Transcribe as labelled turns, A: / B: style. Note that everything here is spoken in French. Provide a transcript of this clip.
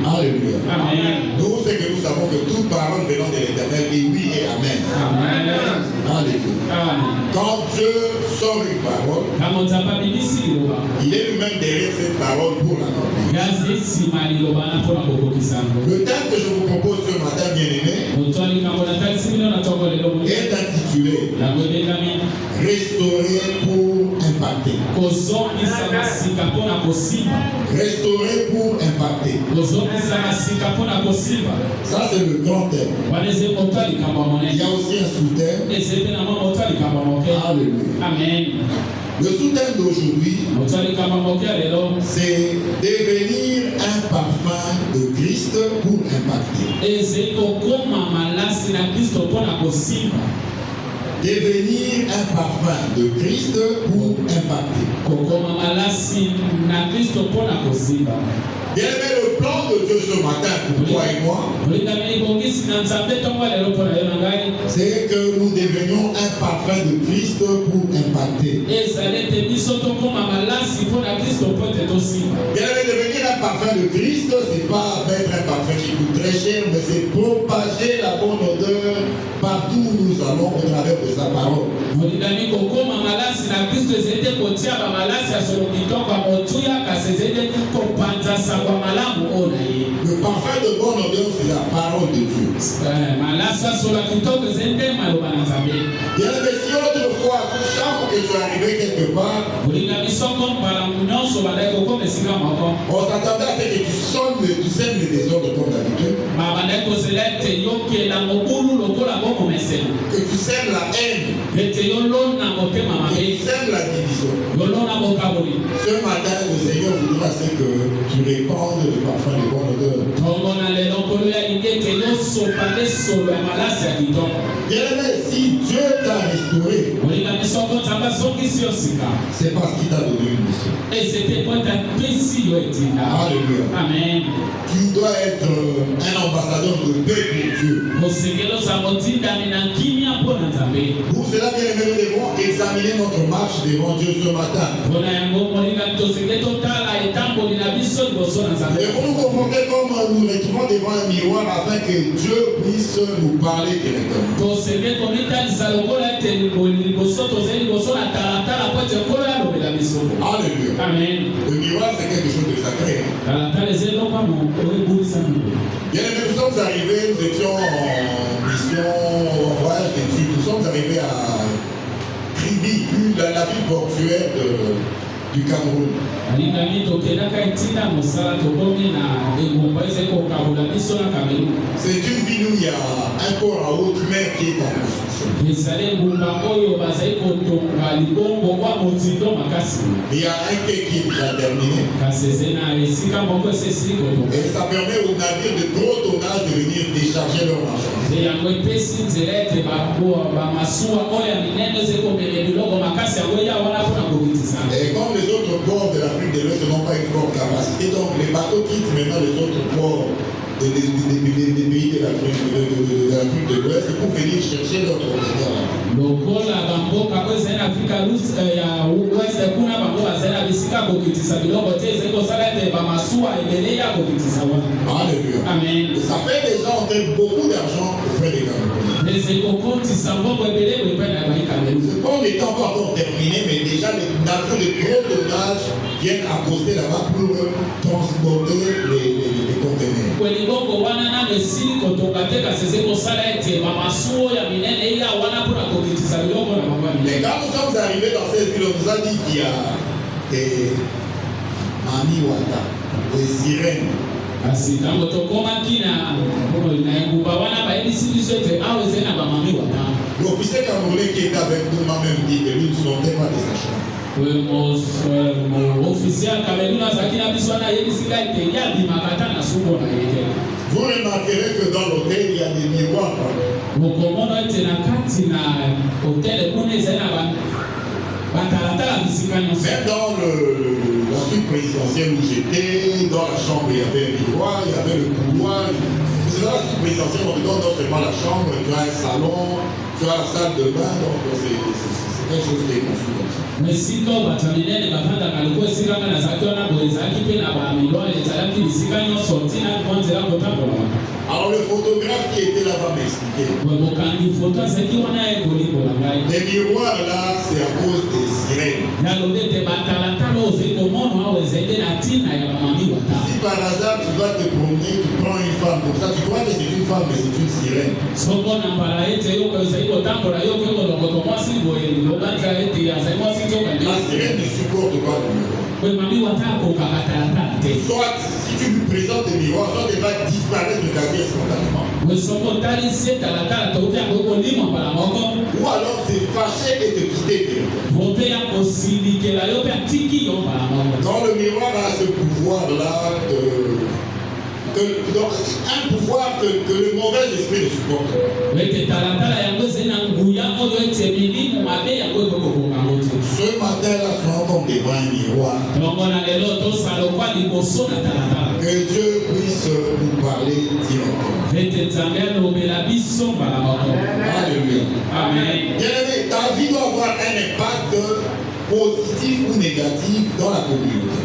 A: Alléluia.
B: Nous, c'est que nous savons que toute parole venant de l'Éternel est oui et amen. Alléluia. Quand Dieu sort une parole, il est lui-même derrière cette parole pour l'accomplir. Le thème que je vous propose ce matin, bien-aimé, est intitulé Restaurer pour impacter. Restaurer pour impacter. Ça, c'est le grand thème. Il y a aussi un sous-thème. Alléluia.
A: Amen.
B: Le sous-thème d'aujourd'hui, c'est devenir un parfum de Christ pour impacter. Devenir un parfum de Christ pour impacter. Bien aimé, le plan de Dieu ce matin pour toi et moi, c'est que nous devenions un parfum de Christ pour impacter. Bien aimé, devenir un parfum de Christ, c'est pas mettre un parfum qui coûte très cher, mais c'est propager la bonne odeur partout où nous allons au travers de sa parole. Le parfum de bonne odeur, c'est la parole de Dieu. Bien aimé, si autrefois, chaque fois que tu es arrivé quelque part, on s'attendait à ce que tu sèmes le désordre comme d'habitude. Que tu sèmes la haine. Que tu sèmes la division. Ce matin, le Seigneur voudra que tu répandes le parfum de bonne odeur. Bien aimé, si Dieu t'a restauré, c'est parce qu'il t'a donné une mission. Alléluia.
A: Amen.
B: Tu dois être un ambassadeur de paix pour Dieu. Pour cela, bien aimé, nous devons examiner notre marche devant Dieu ce matin. Devons nous comporter comme nous retrouvons devant un miroir afin que Dieu puisse nous parler directement. Alléluia.
A: Amen.
B: Le miroir, c'est quelque chose de sacré. Bien aimé, nous sommes arrivés, nous étions en mission, en voyage d'études. Nous sommes arrivés à Kribi, la ville portuaire du Cameroun. C'est une ville où il y a un port à haute mer qui est en construction. Il y a un quai qui est déjà terminé. Et ça permet aux navires de gros tonnage de venir décharger leurs marchandises. Et comme les autres ports de l'Afrique de l'Ouest n'ont pas une forte capacité, donc les bateaux quittent maintenant les autres ports des pays de l'Afrique de l'Ouest pour venir chercher leur conteneur. Alléluia.
A: Amen.
B: Et ça fait déjà entrer beaucoup d'argent auprès des Camerounais. On n'est pas encore terminé, mais déjà les navires de gros tonnage viennent accoster là-bas pour transporter les conteneurs. Mais quand nous sommes arrivés dans cette ville, on nous a dit qu'il y a des Mami Wata, des sirènes. L'officier camerounais qui était avec nous m'a même dit que lui ne sortait pas de sa chambre. Vous remarquerez que dans l'hôtel, il y a des miroirs. Même dans la suite présidentielle où j'étais, dans la chambre, il y avait un miroir, il y avait le couloir. C'est dans la suite présidentielle, on ne donne non seulement la chambre, tu as un salon, tu as la salle de bain, donc c'est quelque chose qui est conçu comme ça.
A: Mais si quand Bataminene Bapanda Kaluko Sikanga na Zakiona Boezaki pe na Bamilo et Zalaki Sikanyo sorti na Kwanzela Kotabola.
B: Alors le photographe qui était là va m'expliquer.
A: Les
B: miroirs là, c'est à cause des sirènes. Si par hasard tu vas te promener, tu prends une femme comme ça, tu crois que c'est une femme, mais c'est une sirène. La sirène ne supporte pas le miroir. Soit si tu lui présentes le miroir, soit elle va disparaître de ta vie instantanément. Ou alors c'est fâché et te quitter. Dans le miroir a ce pouvoir-là un pouvoir que le mauvais esprit ne supporte. Ce matin-là, soyons comme devant un miroir. Que Dieu puisse nous parler directement. Alléluia.
A: Amen.
B: Bien-aimé, ta vie doit avoir un impact positif ou négatif dans la communauté.